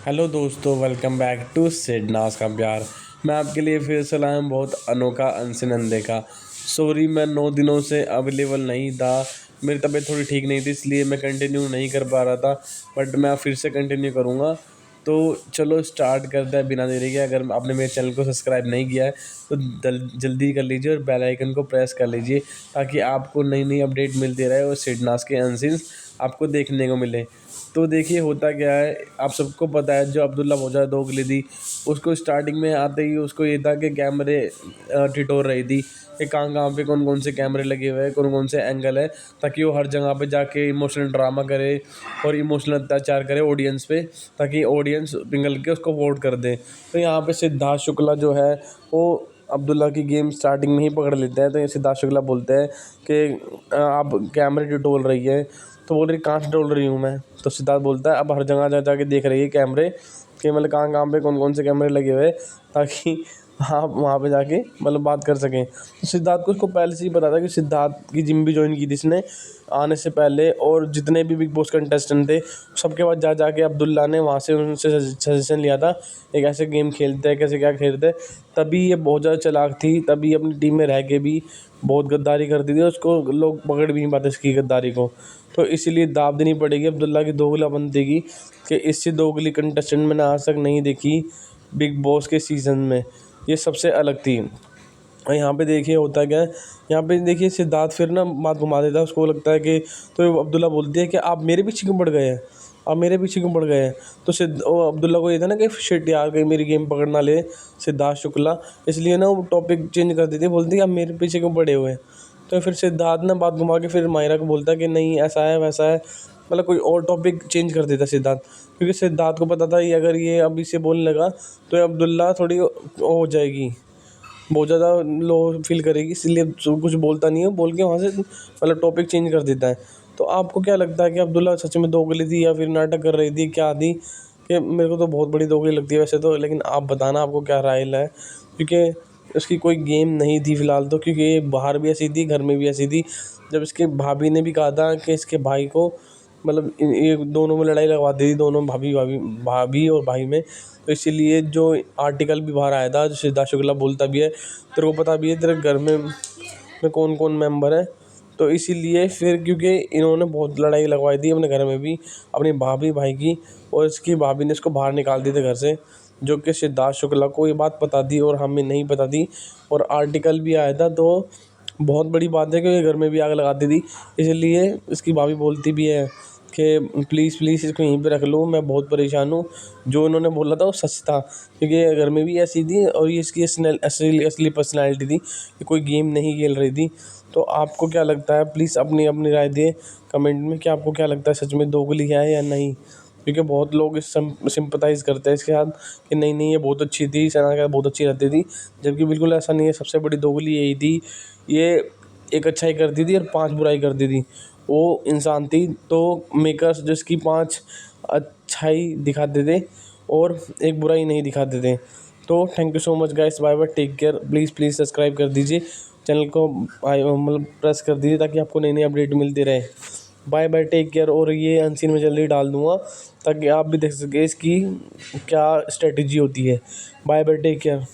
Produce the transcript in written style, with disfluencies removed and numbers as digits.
Hello दोस्तों, welcome back to सिडनास का प्यार। मैं आपके लिए फिर से लाया हूँ बहुत अनोखा अनसिन का। सॉरी, मैं 9 दिनों से अवेलेबल नहीं था। मेरी तबीयत थोड़ी ठीक नहीं थी, इसलिए मैं कंटिन्यू नहीं कर पा रहा था। बट मैं फिर से कंटिन्यू करूँगा। तो चलो स्टार्ट करते हैं बिना देरी के। अगर आपने मेरे चैनल को सब्सक्राइब नहीं किया है तो जल्दी कर लीजिए और बेल आइकन को प्रेस कर लीजिए, ताकि आपको नई नई अपडेट मिलती रहे और सिडनास के अनसिन्स आपको देखने को मिले। तो देखिए होता क्या है, आप सबको पता है जो अब्दुल्ला मोजा दोगली थी, उसको स्टार्टिंग में आते ही उसको ये था कि कैमरे टिटोर रही थी कि कहाँ कहाँ पे कौन कौन से कैमरे लगे हुए हैं, कौन कौन से एंगल है, ताकि वो हर जगह पे जाके इमोशनल ड्रामा करे और इमोशनल अत्याचार करे ऑडियंस पे, ताकि ऑडियंस पिघल के उसको वोट कर दे। तो यहाँ पे सिद्धार्थ शुक्ला जो है वो अब्दुल्ला की गेम स्टार्टिंग में ही पकड़ लेते हैं। तो ये सिद्धार्थ शुक्ला बोलते हैं कि आप कैमरे टिटोल रही है। तो बोल रही कहाँ से डोल रही हूँ मैं। तो सिद्धार्थ बोलता है अब हर जगह जा जाके देख रही है कैमरे कि मतलब कहाँ कहाँ पे कौन कौन से कैमरे लगे हुए हैं, ताकि आप वहाँ पे जाके मतलब बात कर सकें। तो सिद्धार्थ को उसको पहले से ही पता था कि सिद्धार्थ की जिम भी ज्वाइन की थी इसने आने से पहले, और जितने भी बिग बॉस कंटेस्टेंट थे सबके बाद जा जाके अब्दुल्ला ने वहाँ से उनसे सजेशन लिया था एक ऐसे गेम खेलते हैं, कैसे क्या खेलते हैं। तभी ये बहुत ज़्यादा चालाक थी, तभी अपनी टीम में रह के भी बहुत गद्दारी करती थी, उसको लोग पकड़ भी नहीं पाते इसकी गद्दारी को। तो इसीलिए दाब देनी पड़ेगी अब्दुल्ला की दोगलापंती की, कि इससे दोगली कंटेस्टेंट मैंने आज तक नहीं देखी बिग बॉस के सीज़न में। ये सबसे अलग थी। और यहाँ पे देखिए होता क्या है, यहाँ पे देखिए सिद्धार्थ फिर ना बात घुमा देता है, उसको लगता है कि तो अब्दुल्ला बोलती है कि आप मेरे पीछे क्यों पड़ गए हैं, आप मेरे पीछे क्यों पड़ गए हैं। तो अब्दुल्ला को ये था ना कि शिट यार कहीं मेरी गेम पकड़ ना ले सिद्धार्थ शुक्ला, इसलिए ना वो टॉपिक चेंज कर देती है, बोलती है आप मेरे पीछे क्यों पड़े हुए हैं। तो फिर सिद्धार्थ ना बात घुमा के फिर मायरा को बोलता है कि नहीं ऐसा है वैसा है, मतलब कोई और टॉपिक चेंज कर देता सिद्धार्थ, क्योंकि सिद्धार्थ को पता था ये अगर ये अभी से बोलने लगा तो अब्दुल्ला थोड़ी हो जाएगी, बहुत ज़्यादा लो फील करेगी, इसलिए कुछ बोलता नहीं है, बोल के वहाँ से मतलब टॉपिक चेंज कर देता है। तो आपको क्या लगता है कि अब्दुल्ला सच में दोगली थी या फिर नाटक कर रही थी, क्या थी? कि मेरे को तो बहुत बड़ी दोगली लगती है वैसे तो, लेकिन आप बताना आपको क्या राय है, क्योंकि उसकी कोई गेम नहीं थी फ़िलहाल तो, क्योंकि ये बाहर भी ऐसी थी घर में भी ऐसी थी। जब इसके भाभी ने भी कहा था कि इसके भाई को मतलब ये दोनों में लड़ाई लगवा दी थी, दोनों भाभी भाभी भाभी और भाई में। तो इसीलिए जो आर्टिकल भी बाहर आया था, जो सिद्धार्थ शुक्ला बोलता भी है, तेरे को पता भी है तेरे घर में कौन कौन मेंबर है। तो इसीलिए फिर क्योंकि इन्होंने बहुत लड़ाई लगवाई थी अपने घर में भी अपनी भाभी भाई की, और इसकी भाभी ने इसको बाहर निकाल दिए थे घर से, जो कि सिद्धार्थ शुक्ला को ये बात पता थी और हमें नहीं पता थी, और आर्टिकल भी आया था। तो बहुत बड़ी बात है कि ये घर में भी आग लगाती थी। इसलिए इसकी भाभी बोलती भी है कि प्लीज़ प्लीज़ इसको यहीं पे रख लो, मैं बहुत परेशान हूँ। जो उन्होंने बोला था वो सच था, क्योंकि ये घर में भी ऐसी थी और ये इसकी असली असली पर्सनैलिटी थी, कि कोई गेम नहीं खेल रही थी। तो आपको क्या लगता है, प्लीज़ अपनी अपनी राय दें कमेंट में कि आपको क्या लगता है, सच में दोगली है या नहीं। क्योंकि बहुत लोग इस सिंपथाइज़ करते हैं इसके साथ कि नहीं नहीं ये बहुत अच्छी थी, सना के बहुत अच्छी रहती थी, जबकि बिल्कुल ऐसा नहीं है। सबसे बड़ी दोगली यही थी, ये एक अच्छाई करती थी और 5 बुराई करती थी। वो इंसान थी। तो मेकर्स जिसकी 5 अच्छाई दिखाते थे और एक बुराई नहीं दिखाते थे। तो thank you so much guys, bye bye, take care. Please please subscribe कर दीजिए चैनल को, मतलब प्रेस कर दीजिए ताकि आपको नई नई अपडेट मिलती रहे। Bye bye, take care. और ये अनसीन में जल्दी डाल दूँगा ताकि आप भी देख सकें इसकी क्या स्ट्रेटजी होती है। Bye bye, take care.